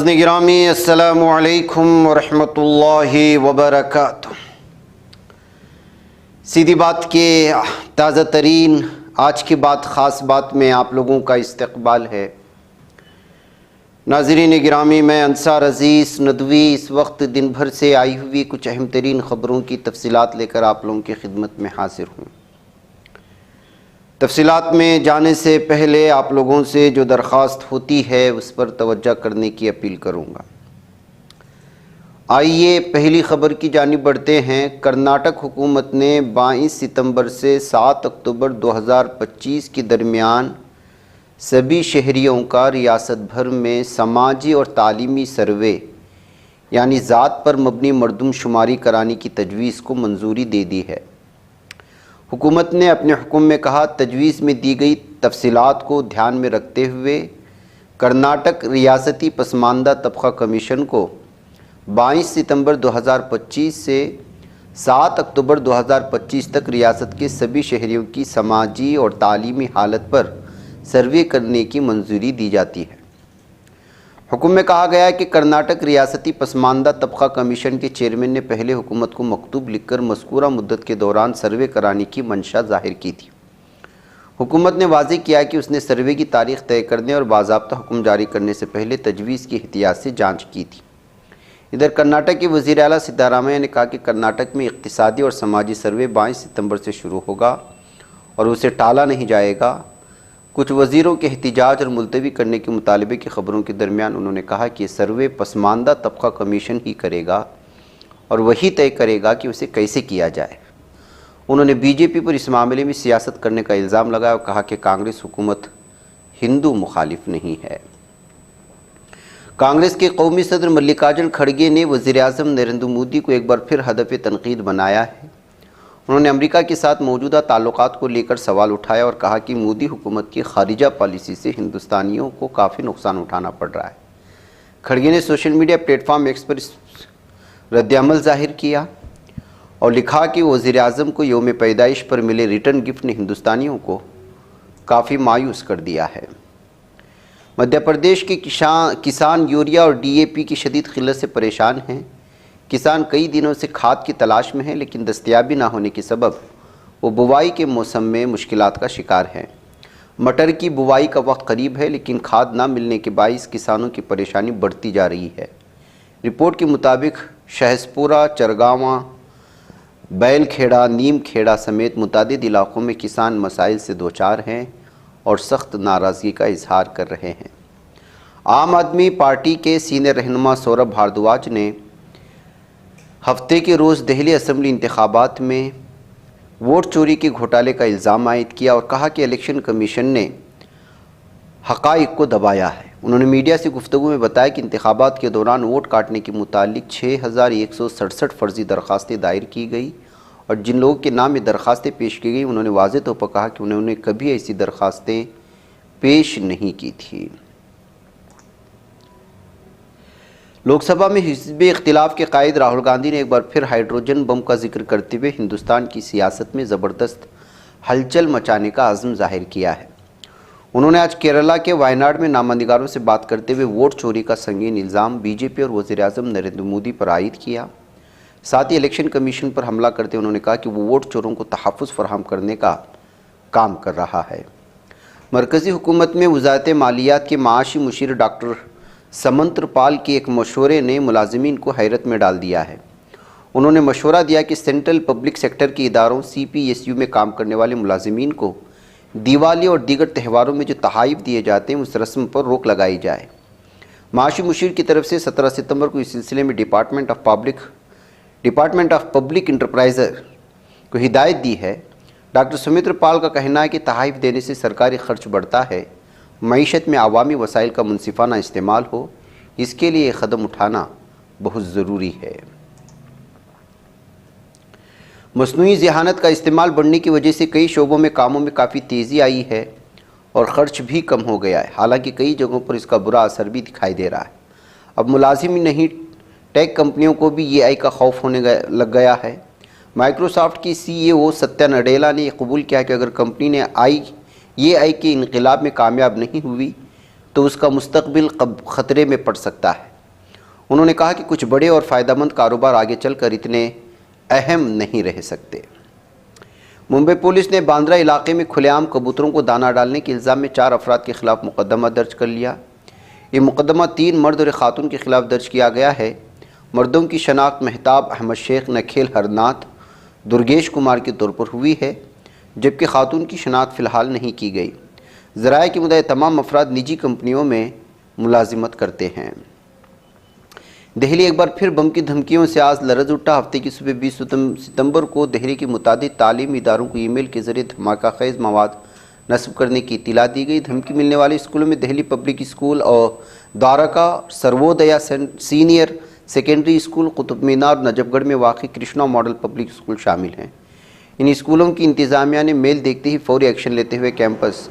ناظرین گرامی السلام علیکم ورحمۃ اللہ وبرکاتہ۔ سیدھی بات کے تازہ ترین آج کی بات خاص بات میں آپ لوگوں کا استقبال ہے۔ ناظرین گرامی، میں انصار عزیز ندوی اس وقت دن بھر سے آئی ہوئی کچھ اہم ترین خبروں کی تفصیلات لے کر آپ لوگوں کی خدمت میں حاضر ہوں۔ تفصیلات میں جانے سے پہلے آپ لوگوں سے جو درخواست ہوتی ہے اس پر توجہ کرنے کی اپیل کروں گا۔ آئیے پہلی خبر کی جانب بڑھتے ہیں۔ کرناٹک حکومت نے 22 ستمبر سے 7 اکتوبر 2025 کے درمیان سبھی شہریوں کا ریاست بھر میں سماجی اور تعلیمی سروے یعنی ذات پر مبنی مردم شماری کرانے کی تجویز کو منظوری دے دی ہے۔ حکومت نے اپنے حکم میں کہا، تجویز میں دی گئی تفصیلات کو دھیان میں رکھتے ہوئے کرناٹک ریاستی پسماندہ طبقہ کمیشن کو 22 ستمبر 2025 سے 7 اکتوبر 2025 تک ریاست کے سبھی شہریوں کی سماجی اور تعلیمی حالت پر سروے کرنے کی منظوری دی جاتی ہے۔ حکم میں کہا گیا ہے کہ کرناٹک ریاستی پسماندہ طبقہ کمیشن کے چیئرمین نے پہلے حکومت کو مکتوب لکھ کر مذکورہ مدت کے دوران سروے کرانے کی منشا ظاہر کی تھی۔ حکومت نے واضح کیا کہ اس نے سروے کی تاریخ طے کرنے اور باضابطہ حکم جاری کرنے سے پہلے تجویز کی احتیاط سے جانچ کی تھی۔ ادھر کرناٹک کے وزیر اعلیٰ سدھارامیا نے کہا کہ کرناٹک میں اقتصادی اور سماجی سروے 22 ستمبر سے شروع ہوگا اور اسے ٹالا نہیں جائے گا۔ کچھ وزیروں کے احتجاج اور ملتوی کرنے کے مطالبے کی خبروں کے درمیان انہوں نے کہا کہ یہ سروے پسماندہ طبقہ کمیشن ہی کرے گا اور وہی طے کرے گا کہ اسے کیسے کیا جائے۔ انہوں نے بی جے پی پر اس معاملے میں سیاست کرنے کا الزام لگایا اور کہا کہ کانگریس حکومت ہندو مخالف نہیں ہے۔ کانگریس کے قومی صدر ملکاجن کھڑگے نے وزیر اعظم نریندر مودی کو ایک بار پھر ہدف تنقید بنایا ہے۔ انہوں نے امریکہ کے ساتھ موجودہ تعلقات کو لے کر سوال اٹھایا اور کہا کہ مودی حکومت کی خارجہ پالیسی سے ہندوستانیوں کو کافی نقصان اٹھانا پڑ رہا ہے۔ کھڑگے نے social media platform X پر رد عمل ظاہر کیا اور لکھا کہ وزیر اعظم کو یوم پیدائش پر ملے ریٹرن گفٹ نے ہندوستانیوں کو کافی مایوس کر دیا ہے۔ مدھیہ پردیش کے کسان یوریا اور ڈی اے پی کی شدید قلت سے پریشان ہیں۔ کسان کئی دنوں سے کھاد کی تلاش میں ہیں، لیکن دستیابی نہ ہونے کے سبب وہ بوائی کے موسم میں مشکلات کا شکار ہیں۔ مٹر کی بوائی کا وقت قریب ہے، لیکن کھاد نہ ملنے کے باعث کسانوں کی پریشانی بڑھتی جا رہی ہے۔ رپورٹ کے مطابق شہسپورہ، چرگاواں، بیل کھیڑا، نیم کھیڑا سمیت متعدد علاقوں میں کسان مسائل سے دوچار ہیں اور سخت ناراضگی کا اظہار کر رہے ہیں۔ عام آدمی پارٹی کے سینئر رہنما سوربھ بھاردواج نے ہفتے کے روز دہلی اسمبلی انتخابات میں ووٹ چوری کے گھوٹالے کا الزام عائد کیا اور کہا کہ الیکشن کمیشن نے حقائق کو دبایا ہے۔ انہوں نے میڈیا سے گفتگو میں بتایا کہ انتخابات کے دوران ووٹ کاٹنے کے متعلق 6167 فرضی درخواستیں دائر کی گئی اور جن لوگوں کے نام میں درخواستیں پیش کی گئی انہوں نے واضح طور پر کہا کہ انہوں نے کبھی ایسی درخواستیں پیش نہیں کی تھیں۔ لوک سبھا میں حزب اختلاف کے قائد راہل گاندھی نے ایک بار پھر ہائیڈروجن بم کا ذکر کرتے ہوئے ہندوستان کی سیاست میں زبردست ہلچل مچانے کا عزم ظاہر کیا ہے۔ انہوں نے آج کیرالہ کے وائناڈ میں نامہ نگاروں سے بات کرتے ہوئے ووٹ چوری کا سنگین الزام بی جے پی اور وزیر اعظم نریندر مودی پر عائد کیا۔ ساتھ ہی الیکشن کمیشن پر حملہ کرتے انہوں نے کہا کہ وہ ووٹ چوروں کو تحفظ فراہم کرنے کا کام کر رہا ہے۔ مرکزی حکومت میں وزارت مالیات کے معاشی مشیر ڈاکٹر سمنتر پال کے ایک مشورے نے ملازمین کو حیرت میں ڈال دیا ہے۔ انہوں نے مشورہ دیا کہ سینٹرل پبلک سیکٹر کے اداروں CPSU میں کام کرنے والے ملازمین کو دیوالی اور دیگر تہواروں میں جو تحائف دیے جاتے ہیں اس رسم پر روک لگائی جائے۔ معاشی مشیر کی طرف سے 17 ستمبر کو اس سلسلے میں ڈپارٹمنٹ آف پبلک انٹرپرائز کو ہدایت دی ہے۔ ڈاکٹر سمنتر پال کا کہنا ہے کہ تحائف دینے سے سرکاری خرچ بڑھتا ہے، معیشت میں عوامی وسائل کا منصفانہ استعمال ہو، اس کے لیے یہ قدم اٹھانا بہت ضروری ہے۔ مصنوعی ذہانت کا استعمال بڑھنے کی وجہ سے کئی شعبوں میں کاموں میں کافی تیزی آئی ہے اور خرچ بھی کم ہو گیا ہے، حالانکہ کئی جگہوں پر اس کا برا اثر بھی دکھائی دے رہا ہے۔ اب ملازم ہی نہیں، ٹیک کمپنیوں کو بھی AI کا خوف ہونے لگ گیا ہے۔ مائیکروسافٹ کی CEO ستیا نڈیلا نے یہ قبول کیا کہ اگر کمپنی نے AI کے انقلاب میں کامیاب نہیں ہوئی تو اس کا مستقبل خطرے میں پڑ سکتا ہے۔ انہوں نے کہا کہ کچھ بڑے اور فائدہ مند کاروبار آگے چل کر اتنے اہم نہیں رہ سکتے۔ ممبئی پولیس نے باندرا علاقے میں کھلے عام کبوتروں کو دانہ ڈالنے کے الزام میں 4 افراد کے خلاف مقدمہ درج کر لیا۔ یہ مقدمہ 3 مرد اور ایک خاتون کے خلاف درج کیا گیا ہے۔ مردوں کی شناخت مہتاب احمد شیخ نکھیل ہرناتھ درگیش کمار کے طور پر ہوئی ہے، جبکہ خاتون کی شناخت فی الحال نہیں کی گئی۔ ذرائع کے مطابق تمام افراد نجی کمپنیوں میں ملازمت کرتے ہیں۔ دہلی ایک بار پھر بم کی دھمکیوں سے آج لرز اٹھا۔ ہفتے کی صبح 20 ستمبر کو دہلی کے متعدد تعلیمی اداروں کو ای میل کے ذریعے دھماکہ خیز مواد نصب کرنے کی اطلاع دی گئی۔ دھمکی ملنے والے اسکولوں میں دہلی پبلک اسکول اور Dwarka Sarvodaya senior secondary school, Qutub Minar, Najafgarh میں واقع کرشنا ماڈل پبلک اسکول شامل ہیں۔ ان اسکولوں کی انتظامیہ نے میل دیکھتے ہی فوری ایکشن لیتے ہوئے کیمپس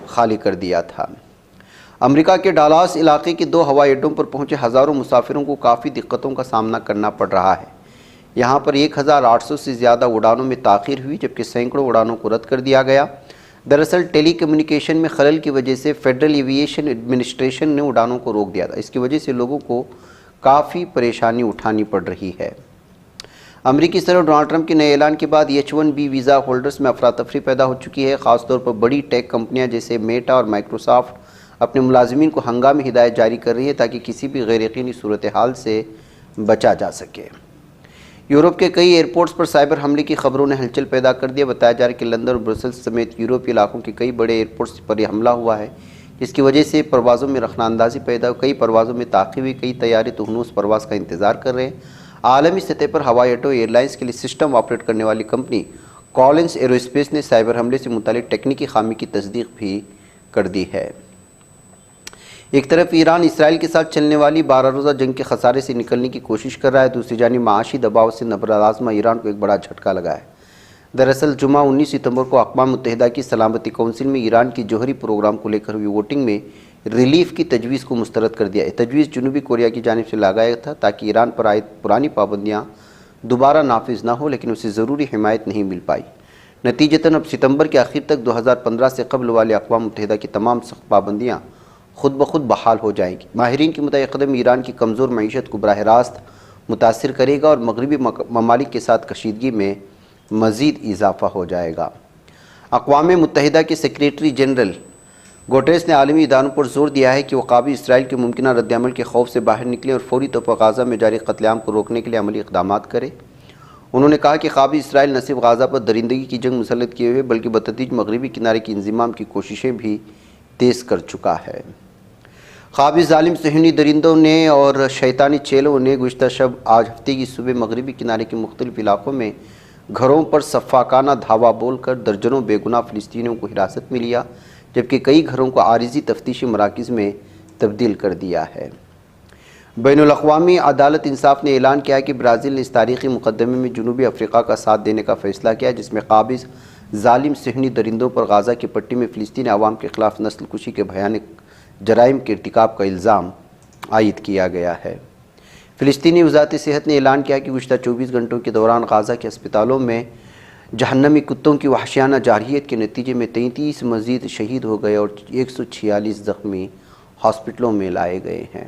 خالی کر دیا تھا۔ امریکہ کے ڈالاس علاقے کے 2 ہوائی اڈوں پر پہنچے ہزاروں مسافروں کو کافی دقتوں کا سامنا کرنا پڑ رہا ہے۔ یہاں پر 1800 سے زیادہ اڑانوں میں تاخیر ہوئی، جبکہ سینکڑوں اڑانوں کو رد کر دیا گیا۔ دراصل ٹیلی کمیونیکیشن میں خلل کی وجہ سے فیڈرل ایوییشن ایڈمنسٹریشن نے اڑانوں کو روک دیا تھا۔ اس کی وجہ سے لوگوں کو کافی پریشانی اٹھانی پڑ رہی ہے۔ امریکی صدر ڈونلڈ ٹرمپ کے نئے اعلان کے بعد H-1B ویزا ہولڈرز میں افراتفری پیدا ہو چکی ہے۔ خاص طور پر بڑی ٹیک کمپنیاں جیسے میٹا اور مائیکروسافٹ اپنے ملازمین کو ہنگامی ہدایت جاری کر رہی ہے تاکہ کسی بھی غیر یقینی صورتحال سے بچا جا سکے۔ یورپ کے کئی ایئرپورٹس پر سائبر حملے کی خبروں نے ہلچل پیدا کر دیا۔ بتایا جا رہا ہے کہ لندن اور برسلز سمیت یورپی علاقوں کے کئی بڑے ایئرپورٹس پر یہ حملہ ہوا ہے، جس کی وجہ سے پروازوں میں رخنہ اندازی پیدا ہوئی۔ کئی پروازوں میں تاخیر ہوئی، کئی طیارے تہنوس پرواز کا انتظار کر رہے ہیں۔ عالمی سطح پر ہوائی اڈوں ایئر لائنز کے لیے سسٹم آپریٹ کرنے والی کمپنی کولنس ایرو اسپیس نے سائبر حملے سے متعلق ٹیکنیکی خامی کی تصدیق بھی کر دی ہے۔ ایک طرف ایران اسرائیل کے ساتھ چلنے والی 12 روزہ جنگ کے خسارے سے نکلنے کی کوشش کر رہا ہے، دوسری جانب معاشی دباؤ سے نبرد ایران کو ایک بڑا جھٹکا لگا ہے۔ دراصل جمعہ 19 ستمبر کو اقوام متحدہ کی سلامتی کونسل میں ایران کی جوہری پروگرام کو لے کر ہوئی ووٹنگ میں ریلیف کی تجویز کو مسترد کر دیا۔ یہ تجویز جنوبی کوریا کی جانب سے لایا تھا تاکہ ایران پر عائد پرانی پابندیاں دوبارہ نافذ نہ ہوں، لیکن اسے ضروری حمایت نہیں مل پائی۔ نتیجتاً اب ستمبر کے آخر تک 2015 سے قبل والے اقوام متحدہ کی تمام سخت پابندیاں خود بخود بحال ہو جائیں گی۔ ماہرین کے مطابق قدم ایران کی کمزور معیشت کو براہ راست متاثر کرے گا اور مغربی ممالک کے ساتھ کشیدگی میں مزید اضافہ ہو جائے گا۔ اقوام متحدہ کے سیکریٹری جنرل گوٹریس نے عالمی اداروں پر زور دیا ہے کہ وہ قابل اسرائیل کے ممکنہ رد عمل کے خوف سے باہر نکلیں اور فوری طور پر غزہ میں جاری قتل عام کو روکنے کے لیے عملی اقدامات کریں۔ انہوں نے کہا کہ قابل اسرائیل نہ صرف غزہ پر درندگی کی جنگ مسلط کیے ہوئے بلکہ بتدریج مغربی کنارے کی انضمام کی کوششیں بھی تیز کر چکا ہے۔ قابل ظالم صہیونی درندوں نے اور شیطانی چیلوں نے گزشتہ شب آج ہفتے کی صبح مغربی کنارے کے مختلف علاقوں میں گھروں پر سفاکانہ دھاوا بول کر درجنوں بے گناہ فلسطینیوں کو حراست میں لیا، جبکہ کئی گھروں کو عارضی تفتیشی مراکز میں تبدیل کر دیا ہے۔ بین الاقوامی عدالت انصاف نے اعلان کیا کہ برازیل نے اس تاریخی مقدمے میں جنوبی افریقہ کا ساتھ دینے کا فیصلہ کیا جس میں قابض ظالم صہیونی درندوں پر غزہ کی پٹی میں فلسطینی عوام کے خلاف نسل کشی کے بھیانک جرائم کے ارتکاب کا الزام عائد کیا گیا ہے۔ فلسطینی وزارت صحت نے اعلان کیا کہ گزشتہ 24 گھنٹوں کے دوران غزہ کے ہسپتالوں میں جہنمی کتوں کی وحشیانہ جارحیت کے نتیجے میں 33 مزید شہید ہو گئے اور 146 زخمی ہاسپٹلوں میں لائے گئے ہیں۔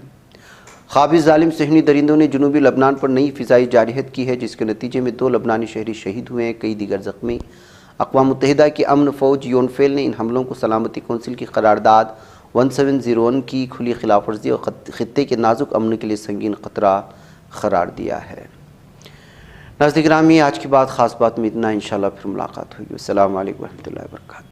قابض ظالم صہیونی درندوں نے جنوبی لبنان پر نئی فضائی جارحیت کی ہے جس کے نتیجے میں 2 لبنانی شہری شہید ہوئے ہیں، کئی دیگر زخمی۔ اقوام متحدہ کی امن فوج یونفیل نے ان حملوں کو سلامتی کونسل کی قرارداد 1701 کی کھلی خلاف ورزی اور خطے کے نازک امن کے لیے سنگین خطرہ قرار دیا ہے۔ ناظرین گرامی، آج کی بات خاص بات میں اتنا، انشاءاللہ پھر ملاقات ہوگی۔ السلام علیکم ورحمۃ اللہ وبرکاتہ۔